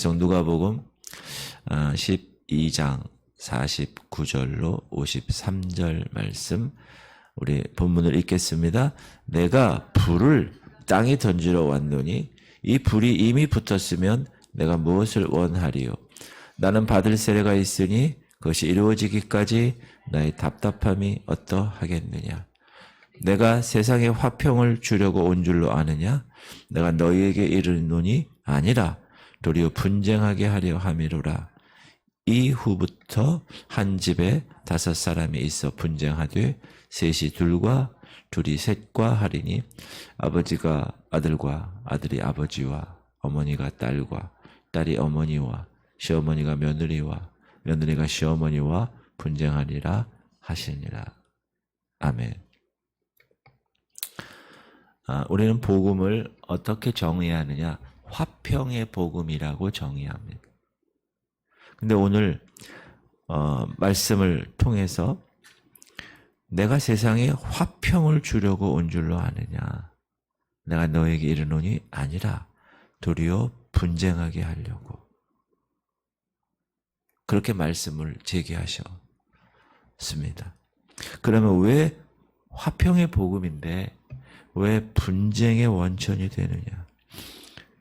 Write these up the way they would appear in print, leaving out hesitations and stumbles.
계속 누가복음 12장 49절로 53절 말씀 우리 본문을 읽겠습니다. 내가 불을 땅에 던지러 왔노니 이 불이 이미 붙었으면 내가 무엇을 원하리요? 나는 받을 세례가 있으니 그것이 이루어지기까지 나의 답답함이 어떠하겠느냐? 내가 세상에 화평을 주려고 온 줄로 아느냐? 내가 너희에게 이르노니 아니라 도리어 분쟁하게 하려 함이로라. 이후부터 한 집에 5사람이 있어 분쟁하되 셋이 둘과 둘이 셋과 하리니 아버지가 아들과 아들이 아버지와 어머니가 딸과 딸이 어머니와 시어머니가 며느리와 며느리가 시어머니와 분쟁하리라 하시니라. 아멘. 우리는 복음을 어떻게 정의하느냐? 화평의 복음이라고 정의합니다. 근데 오늘 말씀을 통해서 내가 세상에 화평을 주려고 온 줄로 아느냐? 내가 너에게 이르노니 아니라 도리어 분쟁하게 하려고. 그렇게 말씀을 제기하셨습니다. 그러면 왜 화평의 복음인데 왜 분쟁의 원천이 되느냐?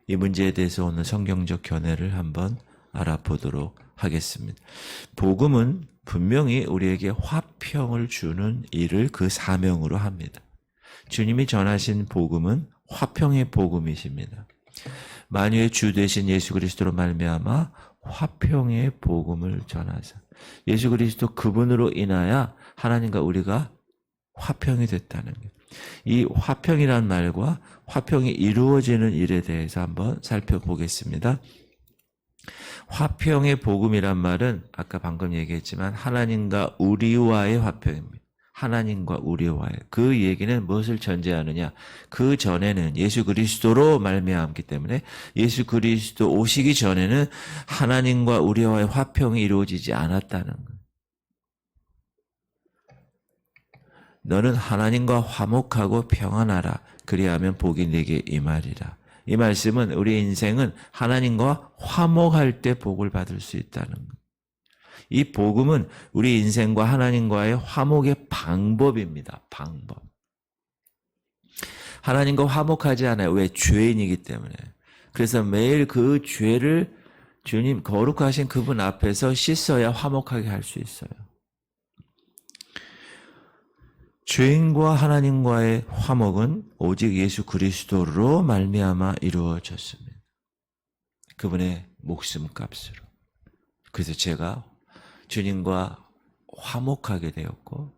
이 문제에 대해서 오늘 성경적 견해를 한번 알아보도록 하겠습니다. 복음은 분명히 우리에게 화평을 주는 일을 그 사명으로 합니다. 주님이 전하신 복음은 화평의 복음이십니다. 만유의 주 되신 예수 그리스도로 말미암아 화평의 복음을 전하사 예수 그리스도 그분으로 인하여 하나님과 우리가 화평이 됐다는 것. 이 화평이란 말과 화평이 이루어지는 일에 대해서 한번 살펴보겠습니다. 화평의 복음이란 말은 아까 방금 얘기했지만 하나님과 우리와의 화평입니다. 하나님과 우리와의. 그 얘기는 무엇을 전제하느냐? 그 전에는 예수 그리스도로 말미암기 때문에 예수 그리스도 오시기 전에는 하나님과 우리와의 화평이 이루어지지 않았다는 거예요. 너는 하나님과 화목하고 평안하라. 그리하면 복이 네게 임하리라. 이 말씀은 우리 인생은 하나님과 화목할 때 복을 받을 수 있다는 거예요. 이 복음은 우리 인생과 하나님과의 화목의 방법입니다. 방법. 하나님과 화목하지 않아요. 왜? 죄인이기 때문에. 그래서 매일 그 죄를 주님 거룩하신 그분 앞에서 씻어야 화목하게 할 수 있어요. 죄인과 하나님과의 화목은 오직 예수 그리스도로 말미암아 이루어졌습니다. 그분의 목숨값으로. 그래서 제가 주님과 화목하게 되었고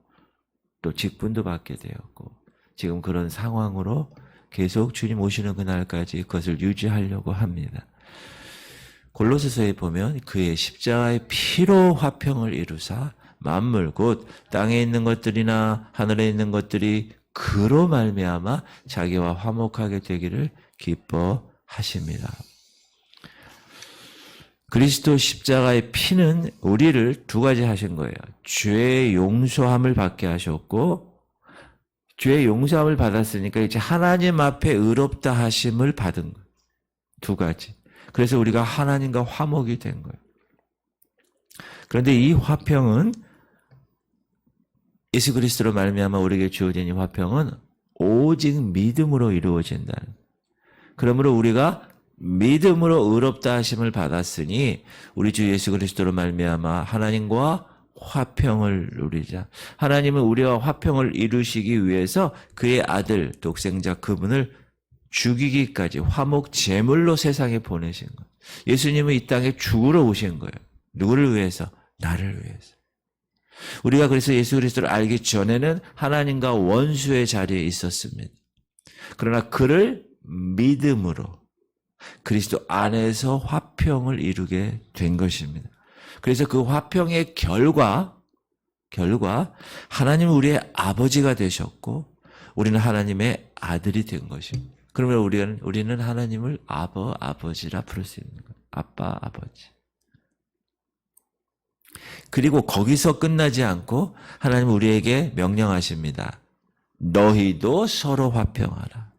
또 직분도 받게 되었고 지금 그런 상황으로 계속 주님 오시는 그날까지 그것을 유지하려고 합니다. 골로새서에 보면 그의 십자가의 피로 화평을 이루사 만물 곧 땅에 있는 것들이나 하늘에 있는 것들이 그로 말미암아 자기와 화목하게 되기를 기뻐하십니다. 그리스도 십자가의 피는 우리를 두 가지 하신 거예요. 죄의 용서함을 받게 하셨고 죄의 용서함을 받았으니까 이제 하나님 앞에 의롭다 하심을 받은 거예요. 두 가지. 그래서 우리가 하나님과 화목이 된 거예요. 그런데 이 화평은 예수 그리스도로 말미암아 우리에게 주어진 이 화평은 오직 믿음으로 이루어진다는. 그러므로 우리가 믿음으로 의롭다 하심을 받았으니 우리 주 예수 그리스도로 말미암아 하나님과 화평을 누리자. 하나님은 우리와 화평을 이루시기 위해서 그의 아들 독생자 그분을 죽이기까지 화목 제물로 세상에 보내신 거예요. 예수님은 이 땅에 죽으러 오신 거예요. 누구를 위해서? 나를 위해서. 우리가 그래서 예수 그리스도를 알기 전에는 하나님과 원수의 자리에 있었습니다. 그러나 그를 믿음으로 그리스도 안에서 화평을 이루게 된 것입니다. 그래서 그 화평의 결과 하나님은 우리의 아버지가 되셨고 우리는 하나님의 아들이 된 것입니다. 그러면 우리는 하나님을 아버지라 부를 수 있는 거예요. 아빠, 아버지. 그리고 거기서 끝나지 않고 하나님은 우리에게 명령하십니다. 너희도 서로 화평하라.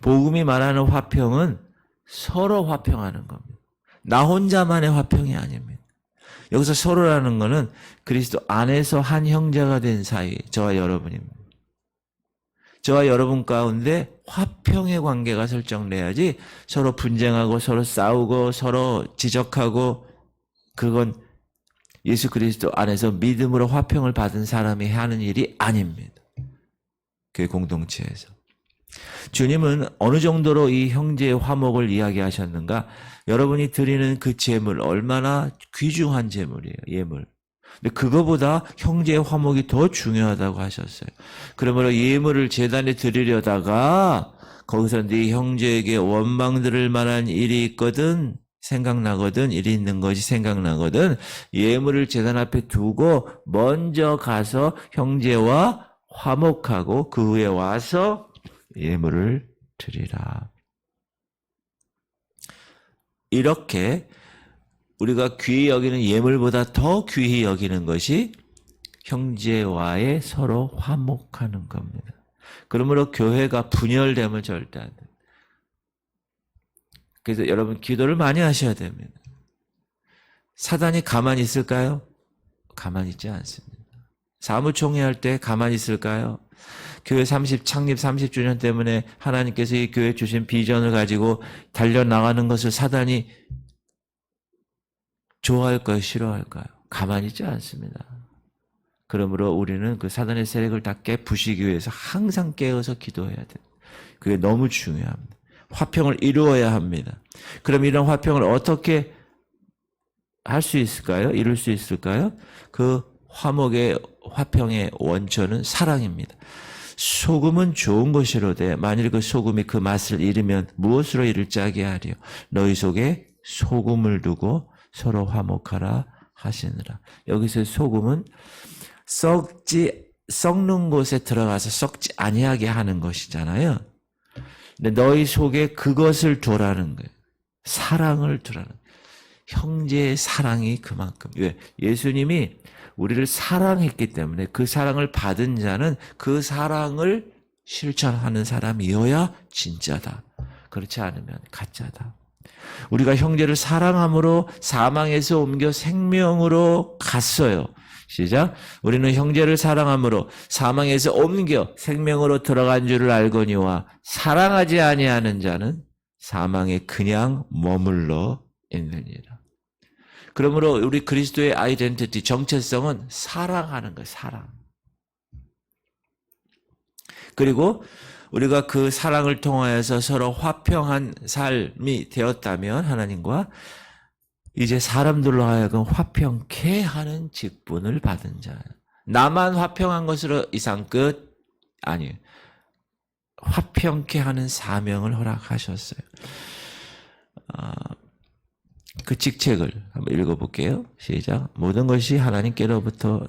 복음이 말하는 화평은 서로 화평하는 겁니다. 나 혼자만의 화평이 아닙니다. 여기서 서로라는 것은 그리스도 안에서 한 형제가 된 사이, 저와 여러분입니다. 저와 여러분 가운데 화평의 관계가 설정돼야지 서로 분쟁하고 서로 싸우고 서로 지적하고, 그건 예수 그리스도 안에서 믿음으로 화평을 받은 사람이 하는 일이 아닙니다. 교회 공동체에서. 주님은 어느 정도로 이 형제의 화목을 이야기하셨는가? 여러분이 드리는 그 제물, 얼마나 귀중한 제물이에요. 예물. 근데 그거보다 형제의 화목이 더 중요하다고 하셨어요. 그러므로 예물을 제단에 드리려다가 거기서 네 형제에게 원망 들을 만한 일이 있거든, 생각나거든, 일이 있는 것이 생각나거든, 예물을 제단 앞에 두고 먼저 가서 형제와 화목하고 그 후에 와서 예물을 드리라. 이렇게 우리가 귀히 여기는 예물보다 더 귀히 여기는 것이 형제와의 서로 화목하는 겁니다. 그러므로 교회가 분열됨을 절대 안 돼요. 그래서 여러분 기도를 많이 하셔야 됩니다. 사단이 가만히 있을까요? 가만히 있지 않습니다. 사무총회 할 때 가만히 있을까요? 교회 창립 30주년 때문에 하나님께서 이 교회 주신 비전을 가지고 달려나가는 것을 사단이 좋아할까요? 싫어할까요? 가만히 있지 않습니다. 그러므로 우리는 그 사단의 세력을 다 깨부시기 위해서 항상 깨어서 기도해야 돼요. 그게 너무 중요합니다. 화평을 이루어야 합니다. 그럼 이런 화평을 어떻게 할 수 있을까요? 이룰 수 있을까요? 그 화평의 원천은 사랑입니다. 소금은 좋은 것이로되 만일 그 소금이 그 맛을 잃으면 무엇으로 이를 짜게 하리요? 너희 속에 소금을 두고 서로 화목하라 하시느라. 여기서 소금은 썩는 곳에 들어가서 썩지 아니하게 하는 것이잖아요. 근데 너희 속에 그것을 두라는 거예요. 사랑을 두라는 거예요. 형제의 사랑이 그만큼. 왜? 예수님이 우리를 사랑했기 때문에 그 사랑을 받은 자는 그 사랑을 실천하는 사람이어야 진짜다. 그렇지 않으면 가짜다. 우리가 형제를 사랑함으로 사망에서 옮겨 생명으로 갔어요. 시작. 우리는 형제를 사랑함으로 사망에서 옮겨 생명으로 들어간 줄을 알거니와 사랑하지 아니하는 자는 사망에 그냥 머물러 있느니라. 그러므로 우리 그리스도의 아이덴티티, 정체성은 사랑하는 거예요. 사랑. 그리고 우리가 그 사랑을 통하여서 서로 화평한 삶이 되었다면 하나님과, 이제 사람들로 하여금 화평케 하는 직분을 받은 자예요. 나만 화평한 것으로 이상 끝? 아니에요. 화평케 하는 사명을 허락하셨어요. 그 직책을 한번 읽어볼게요. 시작. 모든 것이 하나님께로부터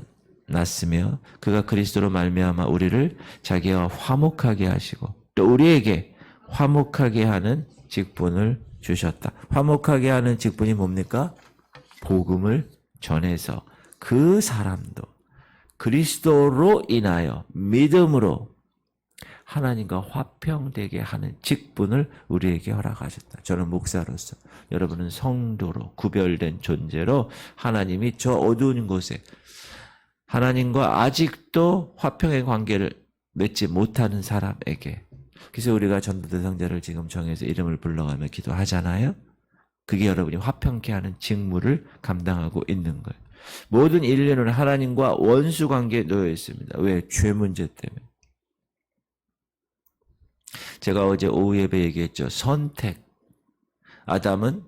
났으며 그가 그리스도로 말미암아 우리를 자기와 화목하게 하시고 또 우리에게 화목하게 하는 직분을 주셨다. 화목하게 하는 직분이 뭡니까? 복음을 전해서 그 사람도 그리스도로 인하여 믿음으로 하나님과 화평되게 하는 직분을 우리에게 허락하셨다. 저는 목사로서, 여러분은 성도로 구별된 존재로 하나님이 저 어두운 곳에 하나님과 아직도 화평의 관계를 맺지 못하는 사람에게, 그래서 우리가 전도 대상자를 지금 정해서 이름을 불러가며 기도하잖아요. 그게 여러분이 화평케 하는 직무를 감당하고 있는 거예요. 모든 인류는 하나님과 원수 관계에 놓여 있습니다. 왜? 죄 문제 때문에. 제가 어제 오후 예배 얘기했죠. 선택. 아담은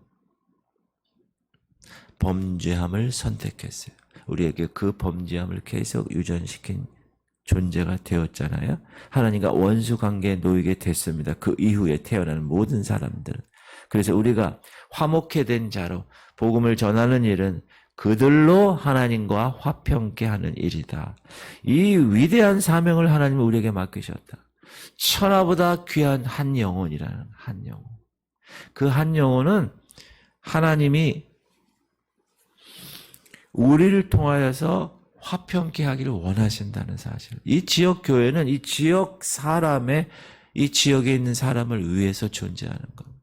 범죄함을 선택했어요. 우리에게 그 범죄함을 계속 유전시킨 존재가 되었잖아요. 하나님과 원수 관계에 놓이게 됐습니다. 그 이후에 태어나는 모든 사람들은. 그래서 우리가 화목해 된 자로 복음을 전하는 일은 그들로 하나님과 화평케 하는 일이다. 이 위대한 사명을 하나님은 우리에게 맡기셨다. 천하보다 귀한 한 영혼이라는 한 영혼. 그 한 영혼은 하나님이 우리를 통하여서 화평케 하기를 원하신다는 사실. 이 지역 교회는 이 지역 사람의, 이 지역에 있는 사람을 위해서 존재하는 겁니다.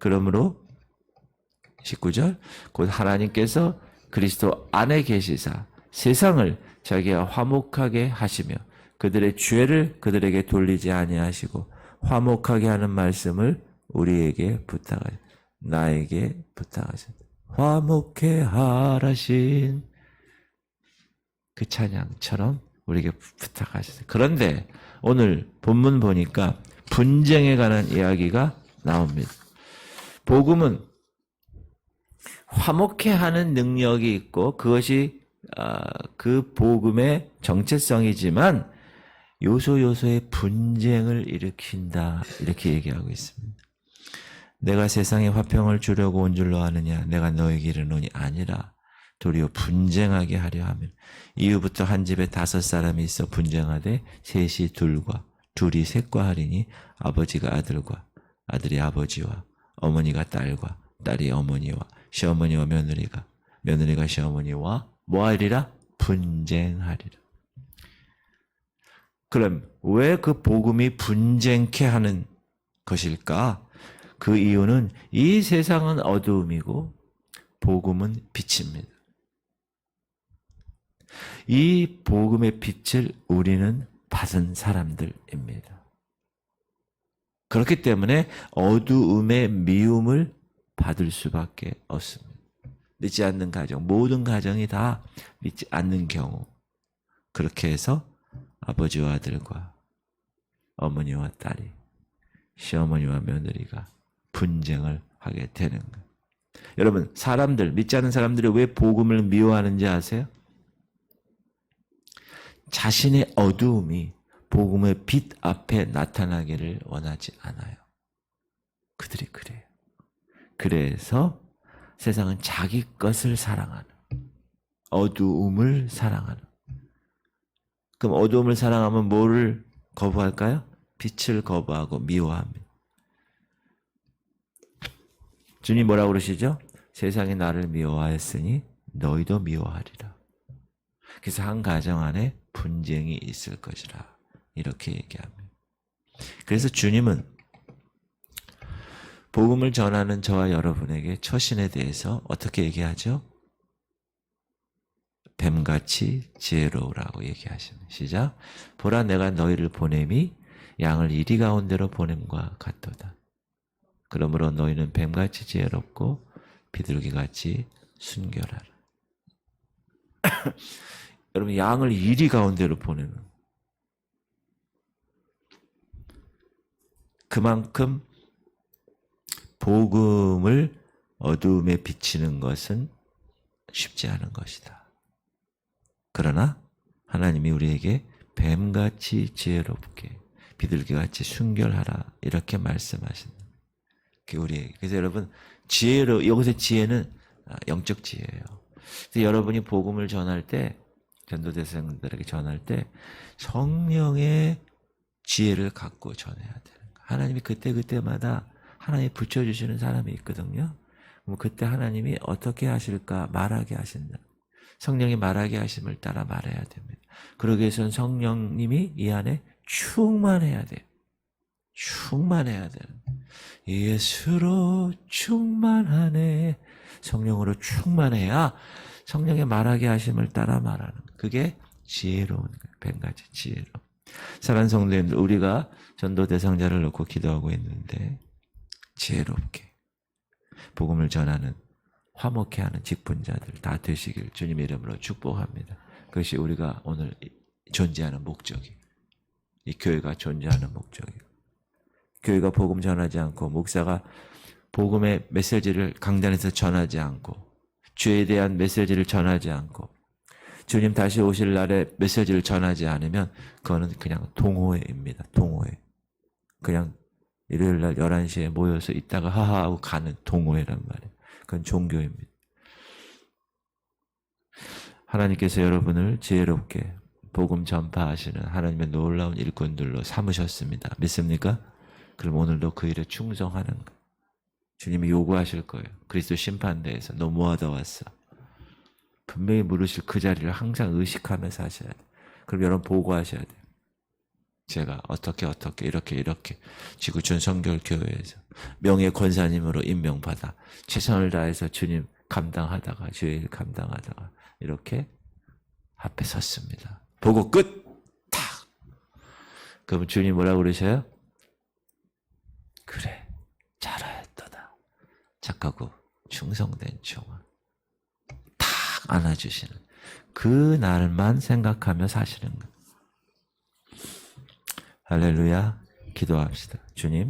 그러므로 19절 곧 하나님께서 그리스도 안에 계시사 세상을 자기가 화목하게 하시며 그들의 죄를 그들에게 돌리지 아니하시고 화목하게 하는 말씀을 우리에게 부탁하셨다. 나에게 부탁하셨다. 화목해 하라신 그 찬양처럼 우리에게 부탁하셨어요. 그런데 오늘 본문 보니까 분쟁에 관한 이야기가 나옵니다. 복음은 화목해 하는 능력이 있고 그것이 그 복음의 정체성이지만 요소요소의 분쟁을 일으킨다 이렇게 얘기하고 있습니다. 내가 세상에 화평을 주려고 온 줄로 아느냐 내가 너에게 이르노니 아니라 도리어 분쟁하게 하려 하면 이후부터 한 집에 5사람이 있어 분쟁하되 셋이 둘과 둘이 셋과 하리니 아버지가 아들과 아들이 아버지와 어머니가 딸과 딸이 어머니와 시어머니와 며느리가 며느리가 시어머니와 뭐하리라? 분쟁하리라. 그럼 왜 그 복음이 분쟁케 하는 것일까? 그 이유는 이 세상은 어두움이고 복음은 빛입니다. 이 복음의 빛을 우리는 받은 사람들입니다. 그렇기 때문에 어두움의 미움을 받을 수밖에 없습니다. 믿지 않는 가정, 모든 가정이 다 믿지 않는 경우 그렇게 해서 아버지와 아들과 어머니와 딸이 시어머니와 며느리가 분쟁을 하게 되는 거예요. 여러분 사람들, 믿지 않는 사람들이 왜 복음을 미워하는지 아세요? 자신의 어두움이 복음의 빛 앞에 나타나기를 원하지 않아요. 그들이 그래요. 그래서 세상은 자기 것을 사랑하는, 어두움을 사랑하는. 그럼 어두움을 사랑하면 뭐를 거부할까요? 빛을 거부하고 미워합니다. 주님 뭐라고 그러시죠? 세상이 나를 미워하였으니 너희도 미워하리라. 그래서 한 가정 안에 분쟁이 있을 것이라 이렇게 얘기합니다. 그래서 주님은 복음을 전하는 저와 여러분에게 처신에 대해서 어떻게 얘기하죠? 뱀같이 지혜로우라고 얘기하십니다. 시작. 보라 내가 너희를 보냄이 양을 이리 가운데로 보냄과 같도다. 그러므로 너희는 뱀같이 지혜롭고 비둘기같이 순결하라. 여러분 양을 이리 가운데로 보내는 그만큼 복음을 어두움에 비치는 것은 쉽지 않은 것이다. 그러나 하나님이 우리에게 뱀같이 지혜롭게 비둘기같이 순결하라 이렇게 말씀하신다. 그래서 여러분 지혜로 여기서 지혜는 영적 지혜예요. 그래서 여러분이 복음을 전할 때 전도대상들에게 전할 때 성령의 지혜를 갖고 전해야 되는 거예요. 하나님이 그때마다 하나님이 붙여주시는 사람이 있거든요. 그럼 그때 하나님이 어떻게 하실까 말하게 하신다. 성령이 말하게 하심을 따라 말해야 됩니다. 그러기 위해서는 성령님이 이 안에 충만해야 돼요. 충만해야 되는 예수로 충만하네. 성령으로 충만해야 성령의 말하게 하심을 따라 말하는 그게 지혜로운 거예요. 뱀같이 지혜로운. 사랑하는 성도님들 우리가 전도 대상자를 놓고 기도하고 있는데 지혜롭게 복음을 전하는 화목해 하는 직분자들 다 되시길 주님의 이름으로 축복합니다. 그것이 우리가 오늘 존재하는 목적이에요. 이 교회가 존재하는 목적이에요. 교회가 복음 전하지 않고 목사가 복음의 메시지를 강단에서 전하지 않고 죄에 대한 메시지를 전하지 않고 주님 다시 오실 날에 메시지를 전하지 않으면 그거는 그냥 동호회입니다. 동호회. 그냥 일요일 날 11시에 모여서 있다가 하하하고 가는 동호회란 말이에요. 그건 종교입니다. 하나님께서 여러분을 지혜롭게 복음 전파하시는 하나님의 놀라운 일꾼들로 삼으셨습니다. 믿습니까? 그럼 오늘도 그 일에 충성하는 거예요. 주님이 요구하실 거예요. 그리스도 심판대에서 너 뭐하다 왔어? 분명히 물으실 그 자리를 항상 의식하면서 하셔야 돼요. 그럼 여러분 보고하셔야 돼요. 제가 어떻게 이렇게 지구촌 성결교회에서 명예 권사님으로 임명받아 최선을 다해서 주님 감당하다가 주의 일 감당하다가 이렇게 앞에 섰습니다. 보고 끝! 탁! 그럼 주님 뭐라고 그러셔요? 그래, 잘하였도다. 착하고 충성된 종아. 탁 안아주시는 그 날만 생각하며 사시는 것. 할렐루야. 기도합시다. 주님,